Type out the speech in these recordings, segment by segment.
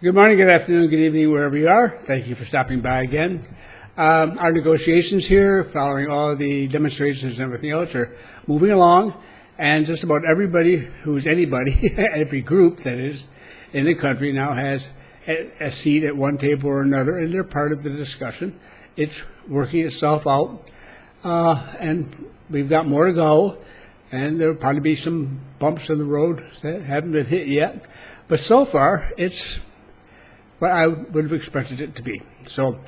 Good morning, good afternoon, good evening, wherever you are. Thank you for stopping by again. Our negotiations here, following all the demonstrations and everything else, are moving along, and just about everybody who's anybody, every group that is in the country now has a seat at one table or another, and they're part of the discussion. It's working itself out, and we've got more to go, and there'll probably be some bumps in the road that haven't been hit yet, but so far it's what I would have expected it to be. So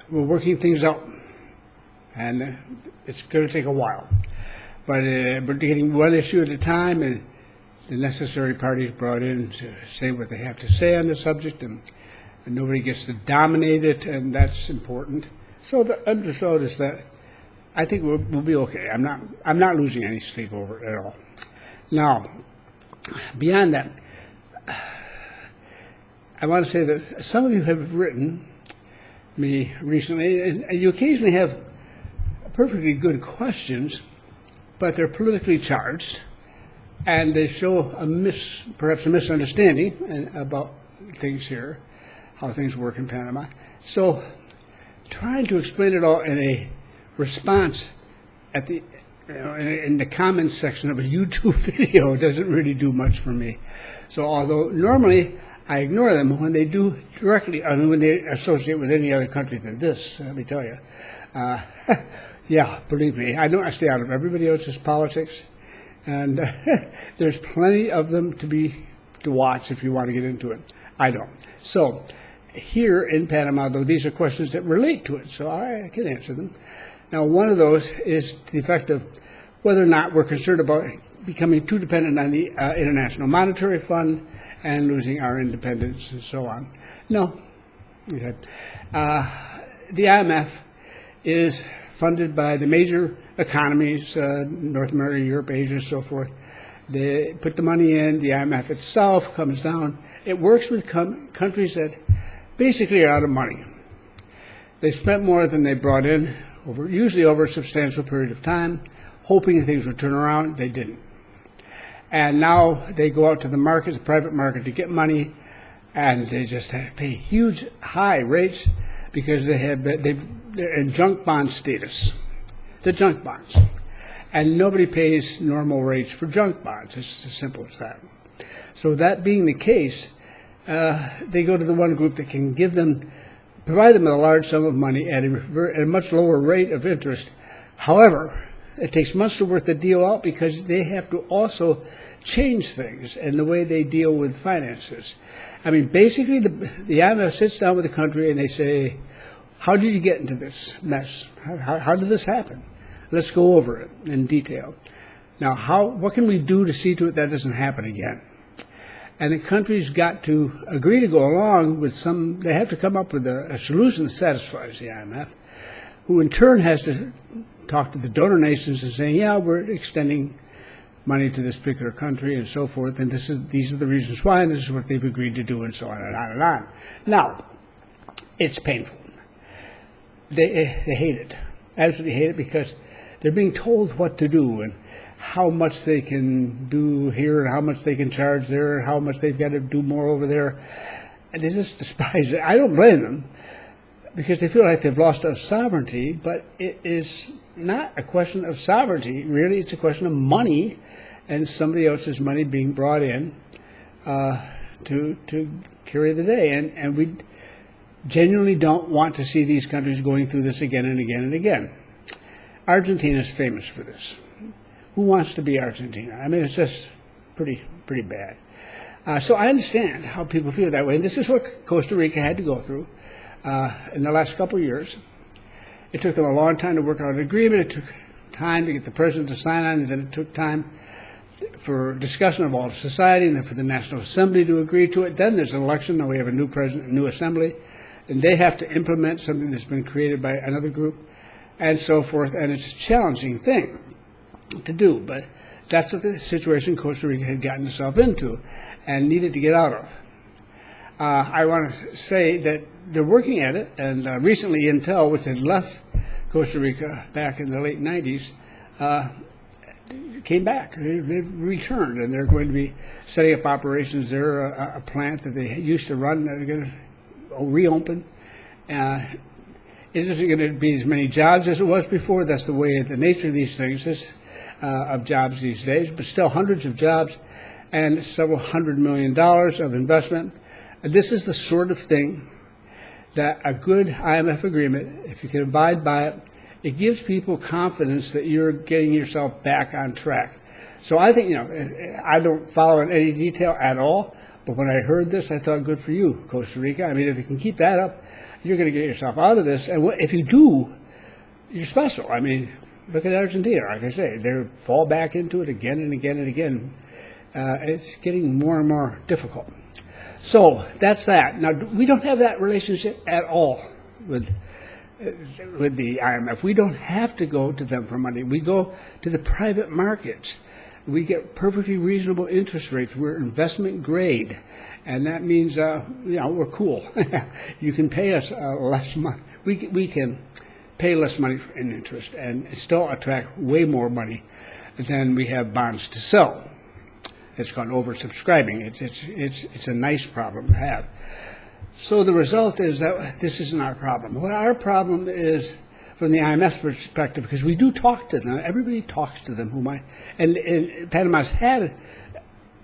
we're working things out, and it's going to take a while. But we're getting one issue at a time, and the necessary parties brought in to say what they have to say on the subject, and nobody gets to dominate it, and that's important. So the end result is that I think we'll be okay. I'm not losing any sleep over it at all. Now, beyond that, I want to say that some of you have written me recently, and you occasionally have perfectly good questions, but they're politically charged, and they show perhaps a misunderstanding about things here, how things work in Panama. So trying to explain it all in a response at the in the comments section of a YouTube video doesn't really do much for me. So although normally I ignore them, when they do directly, when they associate with any other country than this, let me tell you. Yeah, believe me, I don't stay out of everybody else's politics, and there's plenty of them to watch if you want to get into it. I don't. So here in Panama, though, these are questions that relate to it, so I can answer them. Now, one of those is the effect of whether or not we're concerned about becoming too dependent on the International Monetary Fund and losing our independence and so on. No. The IMF is funded by the major economies, North America, Europe, Asia, so forth. They put the money in. The IMF itself comes down. It works with countries that basically are out of money. They spent more than they brought in, usually over a substantial period of time, hoping things would turn around. They didn't. And now they go out to the market, the private market, to get money, and they just pay huge, high rates because they're in junk bond status. The junk bonds. And nobody pays normal rates for junk bonds. It's as simple as that. So that being the case, they go to the one group that can provide them with a large sum of money at a much lower rate of interest. However, it takes months to work the deal out because they have to also change things and the way they deal with finances. I mean, basically, the IMF sits down with the country and they say, how did you get into this mess? How did this happen? Let's go over it in detail. Now, what can we do to see to it that doesn't happen again? And the country's got to agree to go along with they have to come up with a solution that satisfies the IMF, who in turn has to talk to the donor nations and say, yeah, we're extending money to this particular country and so forth, and these are the reasons why, and this is what they've agreed to do, and so on and on and on. Now, it's painful. They hate it, absolutely hate it, because they're being told what to do and how much they can do here and how much they can charge there and how much they've got to do more over there. And they just despise it. I don't blame them because they feel like they've lost their sovereignty, but it is not a question of sovereignty. Really, it's a question of money and somebody else's money being brought in to carry the day. And we genuinely don't want to see these countries going through this again and again and again. Argentina is famous for this. Who wants to be Argentina? I mean, it's just pretty bad. So I understand how people feel that way. And this is what Costa Rica had to go through in the last couple of years. It took them a long time to work out an agreement. It took time to get the president to sign on, and then it took time for discussion of all of society, and then for the National Assembly to agree to it. Then there's an election. Now we have a new president, a new assembly, and they have to implement something that's been created by another group, and so forth. And it's a challenging thing to do, but that's what the situation Costa Rica had gotten itself into and needed to get out of. I want to say that they're working at it, and recently Intel, which had left Costa Rica back in the late 90s, came back. They returned, and they're going to be setting up operations there. A plant that they used to run, they're going to reopen. It isn't going to be as many jobs as it was before. That's the way the nature of these things is, of jobs these days, but still hundreds of jobs and several $100 million of investment. This is the sort of thing that a good IMF agreement, if you can abide by it, it gives people confidence that you're getting yourself back on track. So I think, I don't follow in any detail at all, but when I heard this, I thought, good for you, Costa Rica. I mean, if you can keep that up, you're going to get yourself out of this. And if you do, you're special. I mean, look at Argentina. Like I say, they fall back into it again and again and again. It's getting more and more difficult. So that's that. Now, we don't have that relationship at all with the IMF. We don't have to go to them for money. We go to the private markets. We get perfectly reasonable interest rates. We're investment grade, and that means we're cool. You can pay us less money. We can pay less money in interest and still attract way more money than we have bonds to sell. It's called oversubscribing. It's a nice problem to have. So the result is that this isn't our problem. What our problem is, from the IMF's perspective, because we do talk to them, everybody talks to them, and Panama's had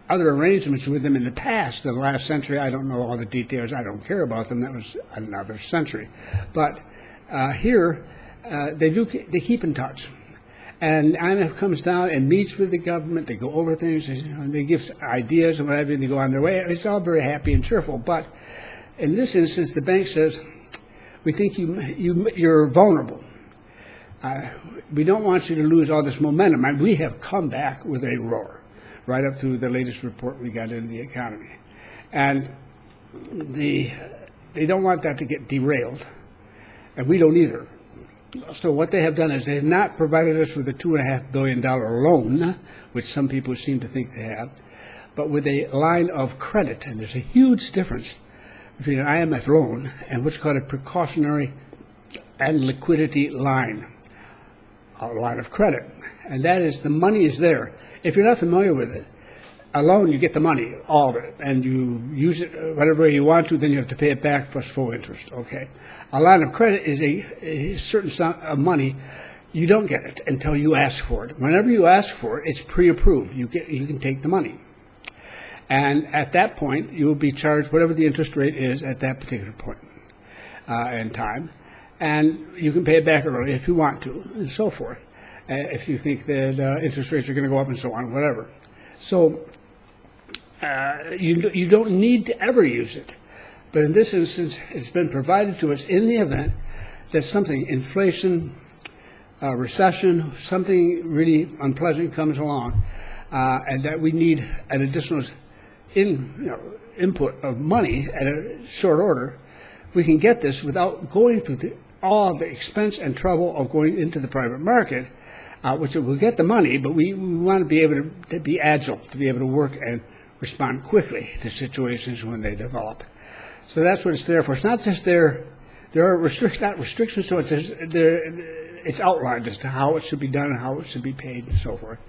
other arrangements with them in the past, in the last century. I don't know all the details. I don't care about them. That was another century. But here, they keep in touch. And IMF comes down and meets with the government. They go over things. They give ideas and whatever, and they go on their way. It's all very happy and cheerful. But in this instance, the bank says, we think you're vulnerable. We don't want you to lose all this momentum. And we have come back with a roar, right up to the latest report we got in the economy. And they don't want that to get derailed, and we don't either. So what they have done is they have not provided us with a $2.5 billion loan, which some people seem to think they have, but with a line of credit. And there's a huge difference between an IMF loan and what's called a precautionary and liquidity line, a line of credit. And that is, the money is there. If you're not familiar with it, a loan, you get the money, all of it, and you use it whatever way you want to, then you have to pay it back plus full interest, okay? A line of credit is a certain sum of money. You don't get it until you ask for it. Whenever you ask for it, it's pre-approved. You can take the money. And at that point, you will be charged whatever the interest rate is at that particular point in time. And you can pay it back early if you want to, and so forth, if you think that interest rates are going to go up and so on, whatever. So you don't need to ever use it. But in this instance, it's been provided to us in the event that something, inflation, recession, something really unpleasant comes along, and that we need an additional input of money at a short order. We can get this without going through all the expense and trouble of going into the private market, which will get the money, but we want to be able to be agile, to be able to work and respond quickly to situations when they develop. So that's what it's there for. It's not just there are not restrictions to it. It's outlined as to how it should be done and how it should be paid and so forth,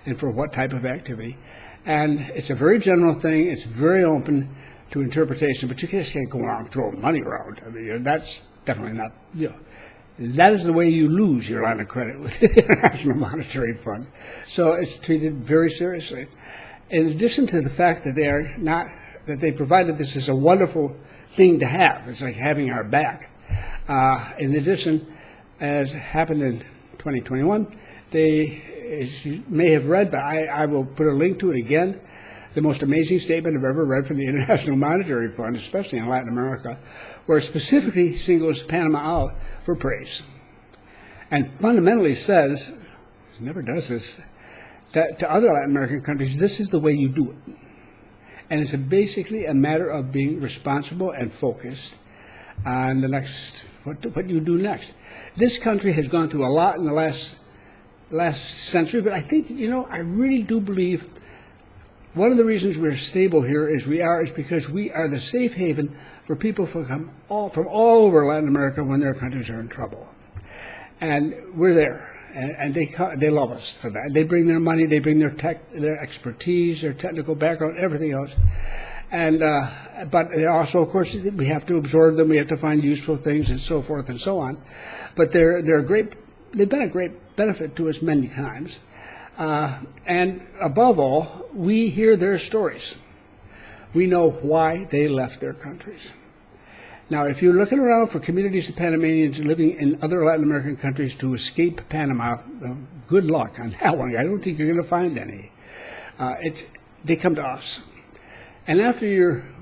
and for what type of activity. And it's a very general thing. It's very open to interpretation, but you just can't go around throwing money around. I mean, that's definitely not, that is the way you lose your line of credit with the International Monetary Fund. So it's treated very seriously. In addition to the fact that they provided this as a wonderful thing to have, it's like having our back. In addition, as happened in 2021, as you may have read, but I will put a link to it again, the most amazing statement I've ever read from the International Monetary Fund, especially in Latin America, where it specifically singles Panama out for praise. And fundamentally says, it never does this, that to other Latin American countries, this is the way you do it. And it's basically a matter of being responsible and focused on the next, what you do next. This country has gone through a lot in the last century, but I think, I really do believe one of the reasons we're stable here is because we are the safe haven for people from all over Latin America when their countries are in trouble. And we're there. and they love us for that. They bring their money, they bring their expertise, their technical background, everything else. And but also, of course, we have to absorb them. We have to find useful things and so forth and so on. But they're great. They've been a great benefit to us many times. And above all, we hear their stories. We know why they left their countries. Now, if you're looking around for communities of Panamanians living in other Latin American countries to escape Panama, good luck on that one. I don't think you're going to find any. They come to us. And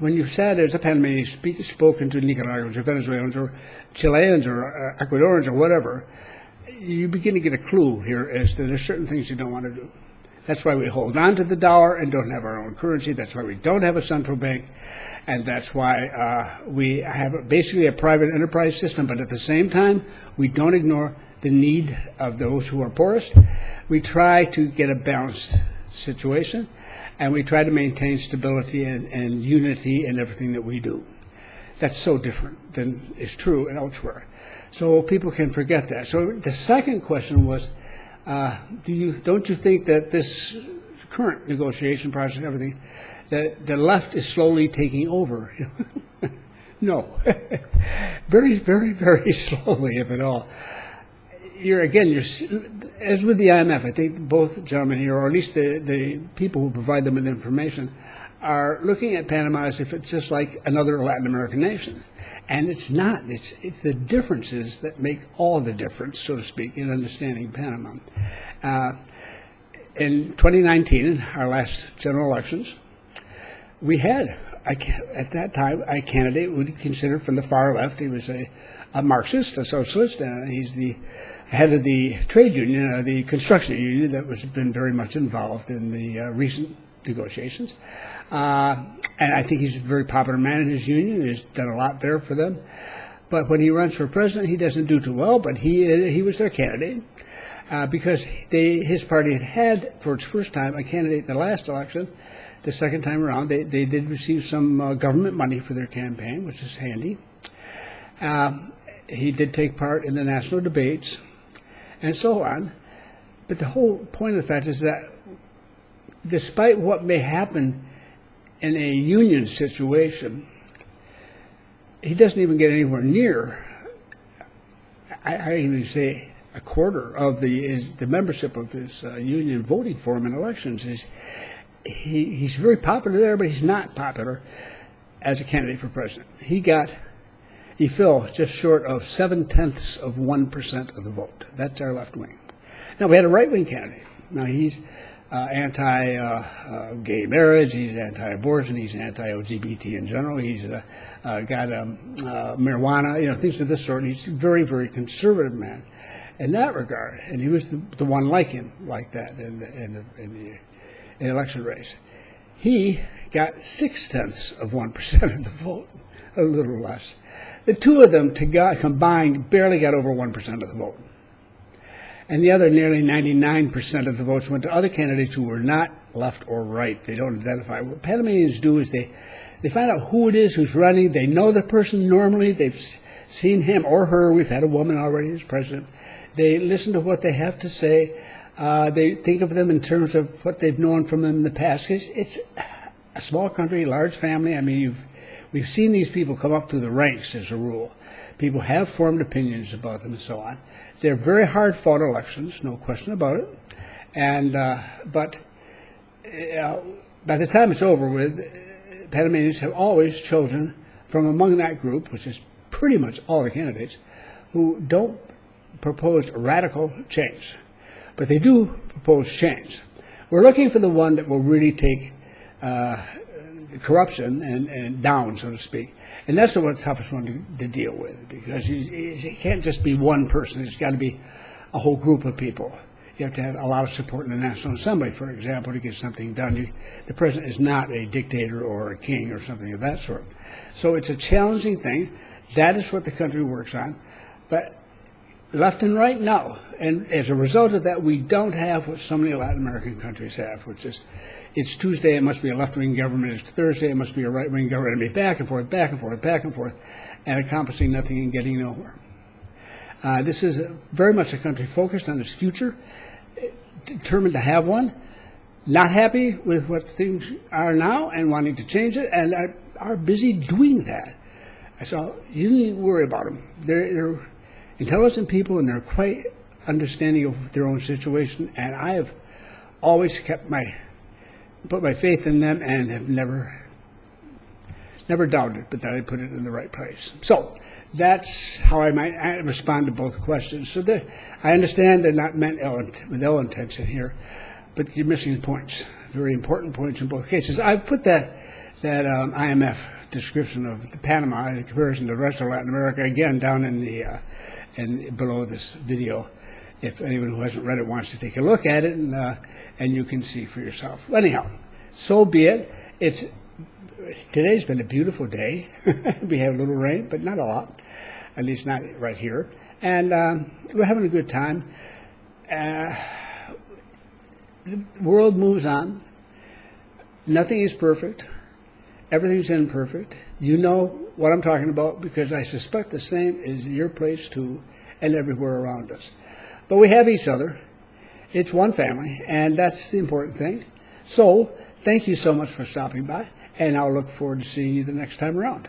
when you've sat as a Panamanian, spoken to Nicaraguans or Venezuelans or Chileans or Ecuadorians or whatever, you begin to get a clue here as to there's certain things you don't want to do. That's why we hold on to the dollar and don't have our own currency. That's why we don't have a central bank. And that's why we have basically a private enterprise system. But at the same time, we don't ignore the need of those who are poorest. We try to get a balanced situation, and we try to maintain stability and unity in everything that we do. That's so different than is true elsewhere. So people can forget that. So the second question was, don't you think that this current negotiation process and everything, that the left is slowly taking over? No. Very, very, very slowly, if at all. You're as with the IMF, I think both gentlemen here, or at least the people who provide them with information, are looking at Panama as if it's just like another Latin American nation. And it's not. It's the differences that make all the difference, so to speak, in understanding Panama. In 2019, in our last general elections, we had, at that time, a candidate we would consider from the far left. He was a Marxist, a socialist. He's the head of the trade union, the construction union, that has been very much involved in the recent negotiations. And I think he's a very popular man in his union. He's done a lot there for them. But when he runs for president, he doesn't do too well, but he was their candidate because his party had, for its first time, a candidate in the last election. The second time around, they did receive some government money for their campaign, which is handy. He did take part in the national debates and so on. But the whole point of the fact is that despite what may happen in a union situation, he doesn't even get anywhere near, I even say, a quarter of the membership of his union voting for him in elections. He's very popular there, but he's not popular as a candidate for president. He fell just short of 0.7% of the vote. That's our left wing. Now, we had a right wing candidate. Now, he's anti-gay marriage, he's anti-abortion, he's anti-LGBT in general, he's got marijuana, things of this sort. He's a very, very conservative man in that regard, and he was the one like him, like that in the election race. He got 0.6% of the vote, a little less. The two of them combined barely got over 1% of the vote. And the other nearly 99% of the votes went to other candidates who were not left or right. They don't identify. What Panamanians do is they find out who it is who's running. They know the person normally. They've seen him or her. We've had a woman already as president. They listen to what they have to say. They think of them in terms of what they've known from them in the past. It's a small country, large family. I mean, we've seen these people come up through the ranks as a rule. People have formed opinions about them and so on. They're very hard-fought elections, no question about it. And but by the time it's over with, Panamanians have always chosen from among that group, which is pretty much all the candidates, who don't propose radical change. But they do propose change. We're looking for the one that will really take corruption and down, so to speak. And that's the toughest one to deal with, because it can't just be one person. It's got to be a whole group of people. You have to have a lot of support in the National Assembly, for example, to get something done. The president is not a dictator or a king or something of that sort. So it's a challenging thing. That is what the country works on. But left and right, no. And as a result of that, we don't have what so many Latin American countries have, which is, it's Tuesday, it must be a left-wing government. It's Thursday, it must be a right-wing government. And be back and forth, back and forth, back and forth, and accomplishing nothing and getting nowhere. This is very much a country focused on its future, determined to have one, not happy with what things are now and wanting to change it, and are busy doing that. So you needn't worry about them. They're intelligent people, and they're quite understanding of their own situation, and I have always put my faith in them and have never doubted, but that I put it in the right place. So that's how I might respond to both questions. So I understand they're not meant with ill intention here, but you're missing points, very important points in both cases. I put that IMF description of the Panama in comparison to the rest of Latin America again down in below this video. If anyone who hasn't read it wants to take a look at it, and you can see for yourself. Anyhow, so be it. Today's been a beautiful day. We have a little rain, but not a lot, at least not right here. And we're having a good time. The world moves on. Nothing is perfect. Everything's imperfect. You know what I'm talking about, because I suspect the same is your place too, and everywhere around us. But we have each other. It's one family, and that's the important thing. So thank you so much for stopping by, and I'll look forward to seeing you the next time around.